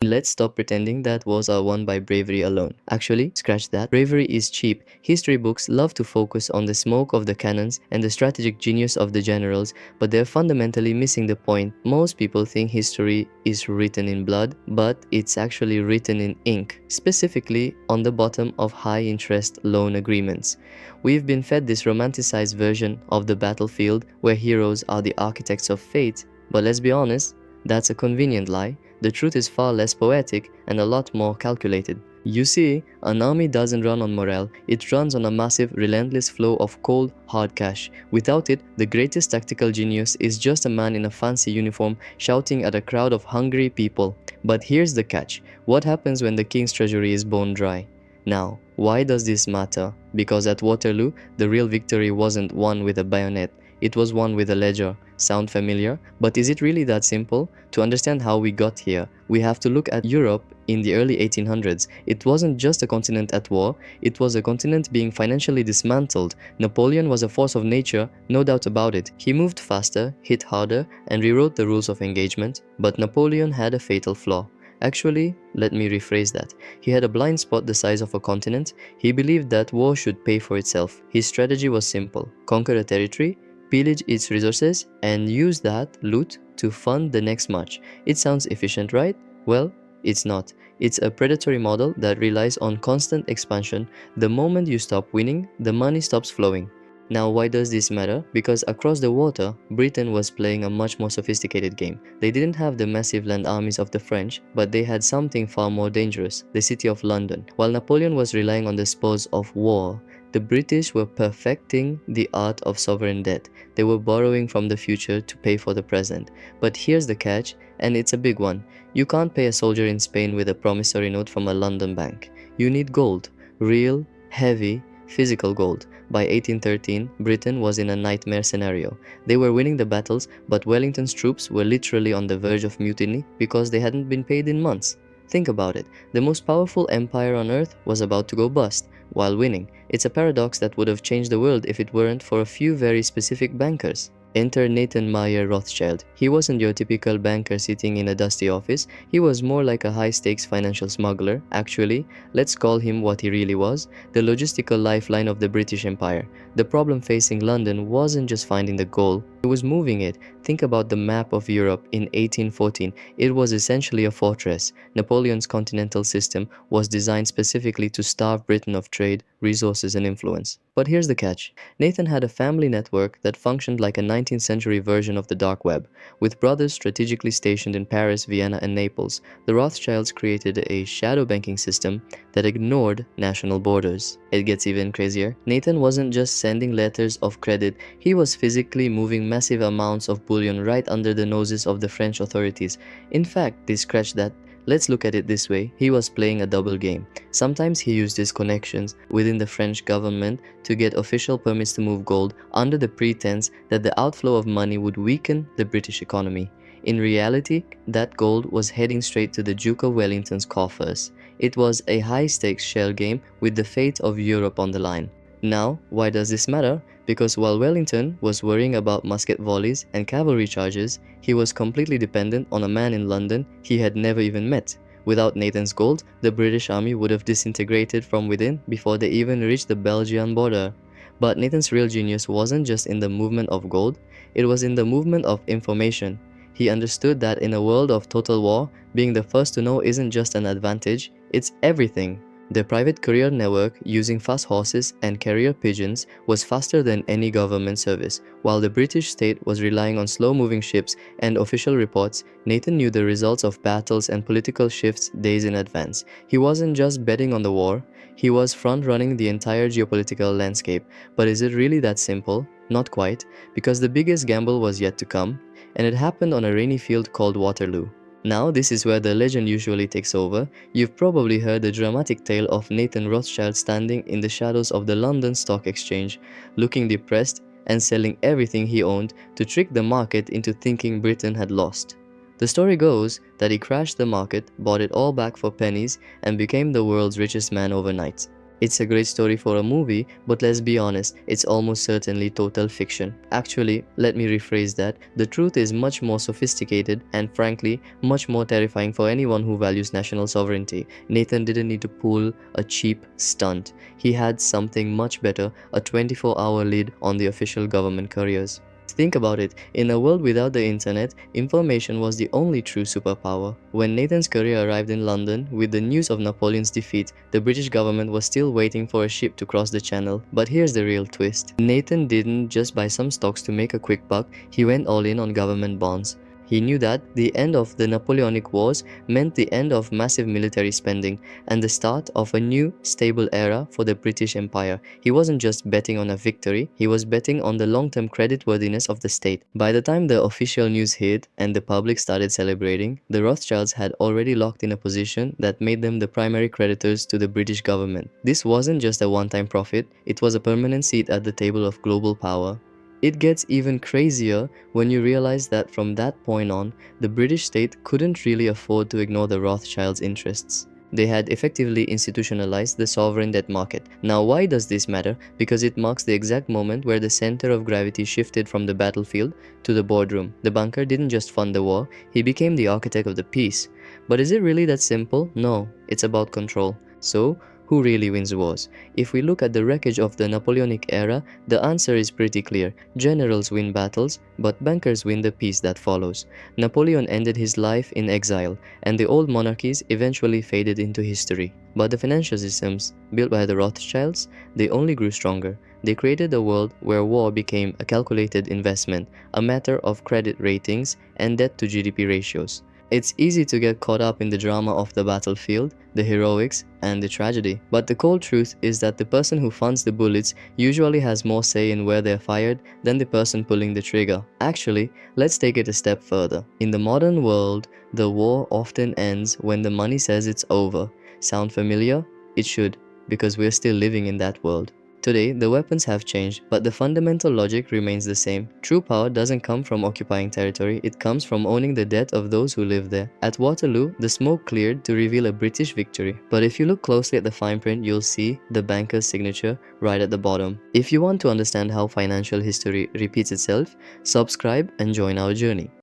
Let's stop pretending that wars are won by bravery alone. Actually, scratch that. Bravery is cheap. History books love to focus on the smoke of the cannons and the strategic genius of the generals, but they're fundamentally missing the point. Most people think history is written in blood, but it's actually written in ink, specifically on the bottom of high-interest loan agreements. We've been fed this romanticized version of the battlefield where heroes are the architects of fate, but let's be honest, that's a convenient lie. The truth is far less poetic and a lot more calculated. You see, an army doesn't run on morale, it runs on a massive, relentless flow of cold, hard cash. Without it, the greatest tactical genius is just a man in a fancy uniform shouting at a crowd of hungry people. But here's the catch. What happens when the king's treasury is bone dry? Now, why does this matter? Because at Waterloo, the real victory wasn't won with a bayonet, it was won with a ledger. Sound familiar? But is it really that simple? To understand how we got here, we have to look at Europe in the early 1800s. It wasn't just a continent at war, it was a continent being financially dismantled. Napoleon was a force of nature, no doubt about it. He moved faster, hit harder, and rewrote the rules of engagement. But Napoleon had a fatal flaw. Actually, let me rephrase that. He had a blind spot the size of a continent. He believed that war should pay for itself. His strategy was simple: conquer a territory, pillage its resources, and use that loot to fund the next march. It sounds efficient, right? Well, it's not. It's a predatory model that relies on constant expansion. The moment you stop winning, the money stops flowing. Now, why does this matter? Because across the water, Britain was playing a much more sophisticated game. They didn't have the massive land armies of the French, but they had something far more dangerous: the city of London. While Napoleon was relying on the spoils of war, the British were perfecting the art of sovereign debt. They were borrowing from the future to pay for the present. But here's the catch, and it's a big one. You can't pay a soldier in Spain with a promissory note from a London bank. You need gold. Real, heavy, physical gold. By 1813, Britain was in a nightmare scenario. They were winning the battles, but Wellington's troops were literally on the verge of mutiny because they hadn't been paid in months. Think about it. The most powerful empire on earth was about to go bust while winning. It's a paradox that would have changed the world if it weren't for a few very specific bankers. Enter Nathan Meyer Rothschild. He wasn't your typical banker sitting in a dusty office. He was more like a high-stakes financial smuggler. Actually, let's call him what he really was: the logistical lifeline of the British Empire. The problem facing London wasn't just finding the gold, it was moving it. Think about the map of Europe in 1814. It was essentially a fortress. Napoleon's continental system was designed specifically to starve Britain of trade, resources, and influence. But here's the catch. Nathan had a family network that functioned like a 19th century version of the dark web. With brothers strategically stationed in Paris, Vienna, and Naples, the Rothschilds created a shadow banking system that ignored national borders. It gets even crazier. Nathan wasn't just sending letters of credit, he was physically moving massive amounts of bullion right under the noses of the French authorities. In fact, they scratched that. Let's look at it this way: he was playing a double game. Sometimes he used his connections within the French government to get official permits to move gold under the pretense that the outflow of money would weaken the British economy. In reality, that gold was heading straight to the Duke of Wellington's coffers. It was a high-stakes shell game with the fate of Europe on the line. Now, why does this matter? Because while Wellington was worrying about musket volleys and cavalry charges, he was completely dependent on a man in London he had never even met. Without Nathan's gold, the British army would have disintegrated from within before they even reached the Belgian border. But Nathan's real genius wasn't just in the movement of gold, it was in the movement of information. He understood that in a world of total war, being the first to know isn't just an advantage, it's everything. The private courier network, using fast horses and carrier pigeons, was faster than any government service. While the British state was relying on slow-moving ships and official reports, Nathan knew the results of battles and political shifts days in advance. He wasn't just betting on the war, he was front-running the entire geopolitical landscape. But is it really that simple? Not quite, because the biggest gamble was yet to come, and it happened on a rainy field called Waterloo. Now, this is where the legend usually takes over. You've probably heard the dramatic tale of Nathan Rothschild standing in the shadows of the London Stock Exchange, looking depressed and selling everything he owned to trick the market into thinking Britain had lost. The story goes that he crashed the market, bought it all back for pennies, and became the world's richest man overnight. It's a great story for a movie, but let's be honest, it's almost certainly total fiction. Actually, let me rephrase that. The truth is much more sophisticated and frankly, much more terrifying for anyone who values national sovereignty. Nathan didn't need to pull a cheap stunt. He had something much better, a 24-hour lead on the official government careers. Think about it, in a world without the internet, information was the only true superpower. When Nathan's career arrived in London with the news of Napoleon's defeat, the British government was still waiting for a ship to cross the channel. But here's the real twist. Nathan didn't just buy some stocks to make a quick buck, he went all in on government bonds. He knew that the end of the Napoleonic Wars meant the end of massive military spending and the start of a new, stable era for the British Empire. He wasn't just betting on a victory, he was betting on the long-term creditworthiness of the state. By the time the official news hit and the public started celebrating, the Rothschilds had already locked in a position that made them the primary creditors to the British government. This wasn't just a one-time profit, it was a permanent seat at the table of global power. It gets even crazier when you realize that from that point on, the British state couldn't really afford to ignore the Rothschilds' interests. They had effectively institutionalized the sovereign debt market. Now, why does this matter? Because it marks the exact moment where the center of gravity shifted from the battlefield to the boardroom. The banker didn't just fund the war, he became the architect of the peace. But is it really that simple? No, it's about control. So, who really wins wars? If we look at the wreckage of the Napoleonic era, the answer is pretty clear. Generals win battles, but bankers win the peace that follows. Napoleon ended his life in exile, and the old monarchies eventually faded into history. But the financial systems, built by the Rothschilds, they only grew stronger. They created a world where war became a calculated investment, a matter of credit ratings and debt to GDP ratios. It's easy to get caught up in the drama of the battlefield, the heroics, and the tragedy. But the cold truth is that the person who funds the bullets usually has more say in where they're fired than the person pulling the trigger. Actually, let's take it a step further. In the modern world, the war often ends when the money says it's over. Sound familiar? It should, because we're still living in that world. Today, the weapons have changed, but the fundamental logic remains the same. True power doesn't come from occupying territory, it comes from owning the debt of those who live there. At Waterloo, the smoke cleared to reveal a British victory. But if you look closely at the fine print, you'll see the banker's signature right at the bottom. If you want to understand how financial history repeats itself, subscribe and join our journey.